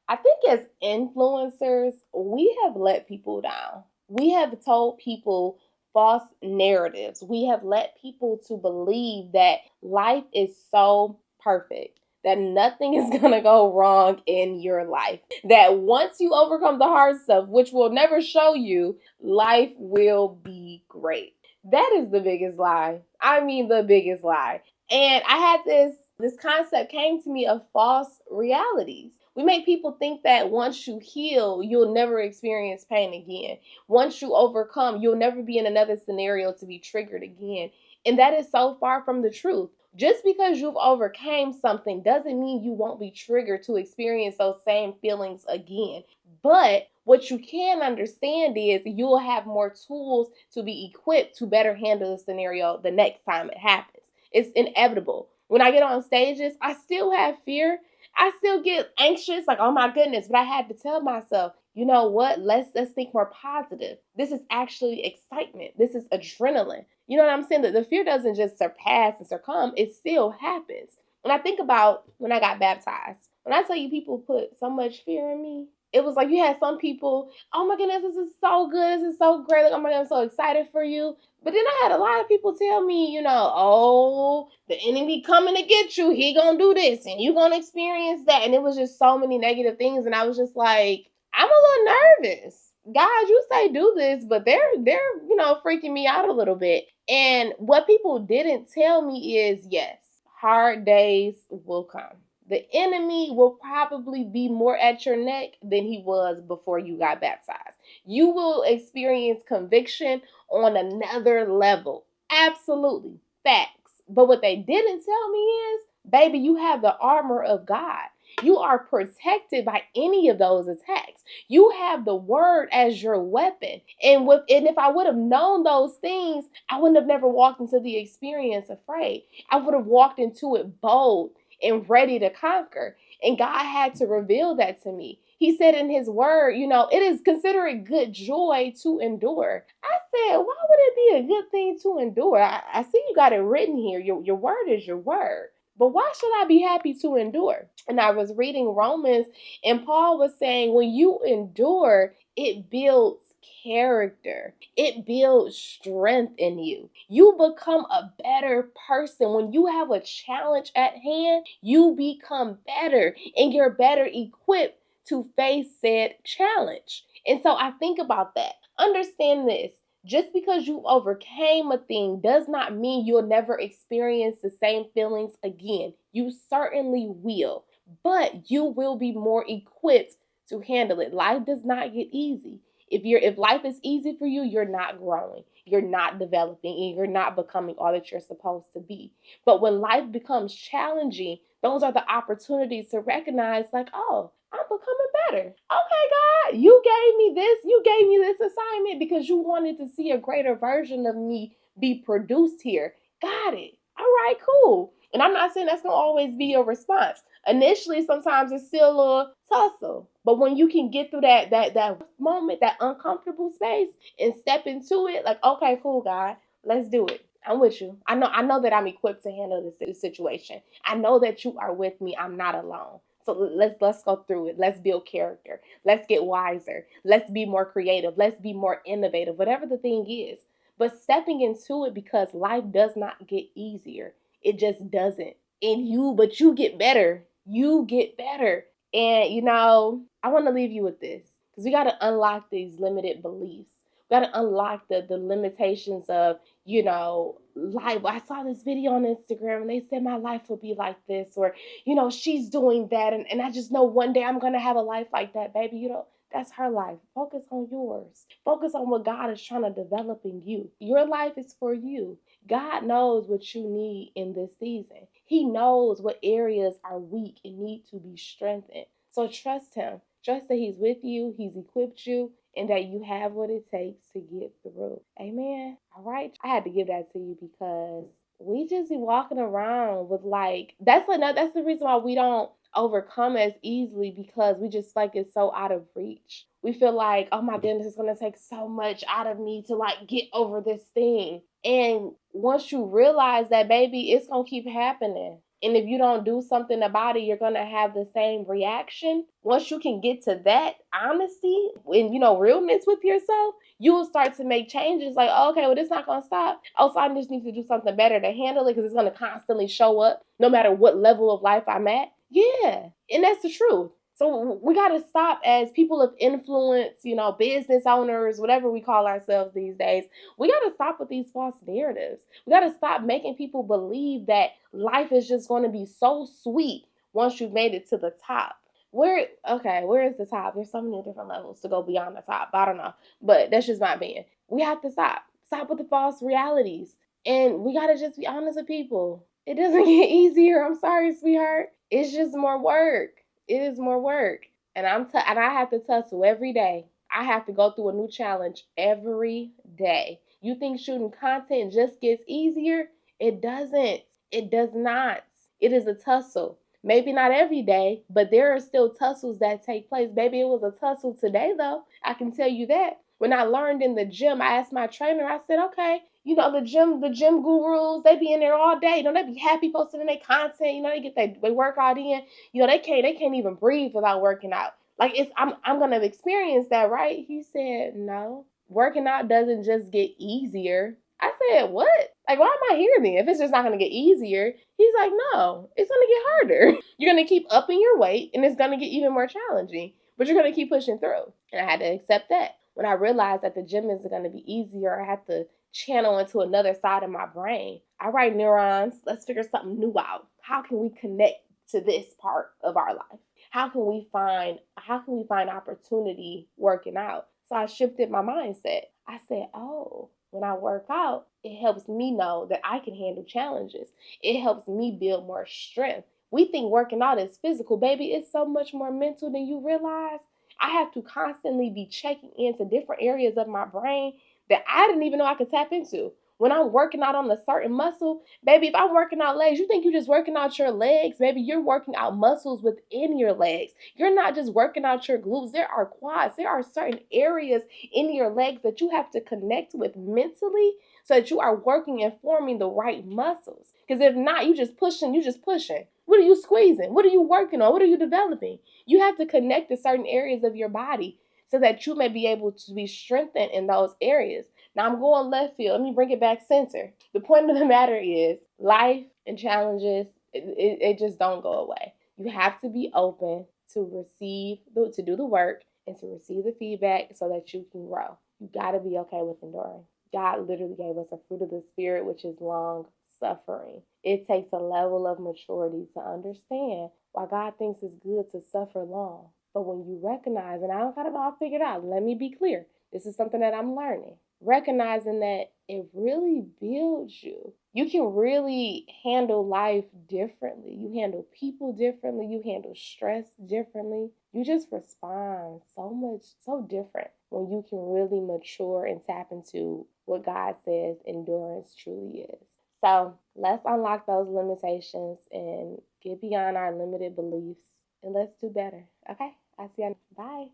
I think as influencers, we have let people down. We have told people false narratives. We have let people to believe that life is so perfect, that nothing is going to go wrong in your life. That once you overcome the hard stuff, which will never show you, life will be great. That is the biggest lie. I mean, the biggest lie. And I had this concept came to me of false realities. We make people think that once you heal, you'll never experience pain again. Once you overcome, you'll never be in another scenario to be triggered again. And that is so far from the truth. Just because you've overcame something doesn't mean you won't be triggered to experience those same feelings again. But what you can understand is you'll have more tools to be equipped to better handle the scenario the next time it happens. It's inevitable. When I get on stages, I still have fear. I still get anxious, like, oh my goodness, but I had to tell myself, you know what? Let's think more positive. This is actually excitement. This is adrenaline. You know what I'm saying? That the fear doesn't just surpass and succumb, it still happens. When I think about when I got baptized, when I tell you people put so much fear in me, it was like you had some people, oh my goodness, this is so good, this is so great, like, oh my god, I'm so excited for you. But then I had a lot of people tell me, oh, the enemy coming to get you, he gonna do this and you gonna experience that. And it was just so many negative things. And I was just like, I'm a little nervous. Guys, you say do this, but they're freaking me out a little bit. And what people didn't tell me is yes, hard days will come. The enemy will probably be more at your neck than he was before you got baptized. You will experience conviction on another level. Absolutely. Facts. But what they didn't tell me is, baby, you have the armor of God. You are protected by any of those attacks. You have the word as your weapon. And if I would have known those things, I wouldn't have never walked into the experience afraid. I would have walked into it bold and ready to conquer. And God had to reveal that to me. He said in his word, it is considered good joy to endure. I said, why would it be a good thing to endure? I see you got it written here. Your word is your word. But why should I be happy to endure? And I was reading Romans, and Paul was saying, when you endure, it builds character. It builds strength in you. You become a better person. When you have a challenge at hand, you become better and you're better equipped to face said challenge. And so I think about that. Understand this. Just because you overcame a thing does not mean you'll never experience the same feelings again. You certainly will, but you will be more equipped to handle it. Life does not get easy. If life is easy for you, you're not growing, you're not developing, and you're not becoming all that you're supposed to be. But when life becomes challenging, those are the opportunities to recognize, like, oh, I'm becoming better. Okay, God, you gave me this. You gave me this assignment because you wanted to see a greater version of me be produced here. Got it. All right, cool. And I'm not saying that's going to always be your response. Initially, sometimes it's still a tussle. But when you can get through that moment, that uncomfortable space, and step into it, like, okay, cool, God, let's do it. I'm with you. I know that I'm equipped to handle this situation. I know that you are with me. I'm not alone. So let's go through it. Let's build character. Let's get wiser. Let's be more creative. Let's be more innovative. Whatever the thing is. But stepping into it, because life does not get easier. It just doesn't. But you get better. You get better. And I want to leave you with this. Because we got to unlock these limited beliefs. We got to unlock the limitations of, life. I saw this video on Instagram and they said my life would be like this, or, she's doing that. And I just know one day I'm going to have a life like that, baby. That's her life. Focus on yours. Focus on what God is trying to develop in you. Your life is for you. God knows what you need in this season. He knows what areas are weak and need to be strengthened. So trust him. Trust that he's with you, he's equipped you, and that you have what it takes to get through. Amen. All right. I had to give that to you because we just be walking around with that's the reason why we don't overcome as easily, because we just it's so out of reach. We feel like, oh my goodness, it's gonna take so much out of me to get over this thing. And once you realize that, baby, it's gonna keep happening. And if you don't do something about it, you're going to have the same reaction. Once you can get to that honesty and, realness with yourself, you will start to make changes like, oh, okay, well, this not going to stop. Oh, so I just need to do something better to handle it because it's going to constantly show up no matter what level of life I'm at. Yeah. And that's the truth. So we got to stop as people of influence, business owners, whatever we call ourselves these days. We got to stop with these false narratives. We got to stop making people believe that life is just going to be so sweet once you've made it to the top. Where is the top? There's so many different levels to go beyond the top. I don't know. But that's just my opinion. We have to stop. Stop with the false realities. And we got to just be honest with people. It doesn't get easier. I'm sorry, sweetheart. It's just more work. It is more work. And and I have to tussle every day. I have to go through a new challenge every day. You think shooting content just gets easier? It doesn't. It does not. It is a tussle. Maybe not every day, but there are still tussles that take place. Baby, it was a tussle today, though. I can tell you that. When I learned in the gym, I asked my trainer, I said, okay, the gym gurus, they be in there all day. They be happy posting in their content. They get their workout in. They can't even breathe without working out. Like I'm gonna experience that, right? He said, no, working out doesn't just get easier. I said, what? Like, why am I here then? If it's just not gonna get easier. He's like, no, it's gonna get harder. You're gonna keep upping your weight and it's gonna get even more challenging. But you're gonna keep pushing through. And I had to accept that. When I realized that the gym isn't gonna be easier, I had to channel into another side of my brain. All right, neurons, let's figure something new out. How can we connect to this part of our life? How can we find opportunity working out? So I shifted my mindset. I said, oh, when I work out, it helps me know that I can handle challenges. It helps me build more strength. We think working out is physical, baby. It's so much more mental than you realize. I have to constantly be checking into different areas of my brain that I didn't even know I could tap into. When I'm working out on a certain muscle, baby, if I'm working out legs, you think you're just working out your legs? Baby, you're working out muscles within your legs. You're not just working out your glutes. There are quads. There are certain areas in your legs that you have to connect with mentally so that you are working and forming the right muscles. Because if not, you just pushing. What are you squeezing? What are you working on? What are you developing? You have to connect to certain areas of your body so that you may be able to be strengthened in those areas. Now I'm going left field. Let me bring it back center. The point of the matter is life and challenges, it just don't go away. You have to be open to do the work and to receive the feedback so that you can grow. You got to be okay with enduring. God literally gave us a fruit of the spirit, which is long suffering. It takes a level of maturity to understand why God thinks it's good to suffer long. But when you recognize, and I don't got it all figured out, let me be clear. This is something that I'm learning. Recognizing that it really builds you. You can really handle life differently. You handle people differently. You handle stress differently. You just respond so different when you can really mature and tap into what God says endurance truly is. So let's unlock those limitations and get beyond our limited beliefs and let's do better. Okay? I'll see you. Bye.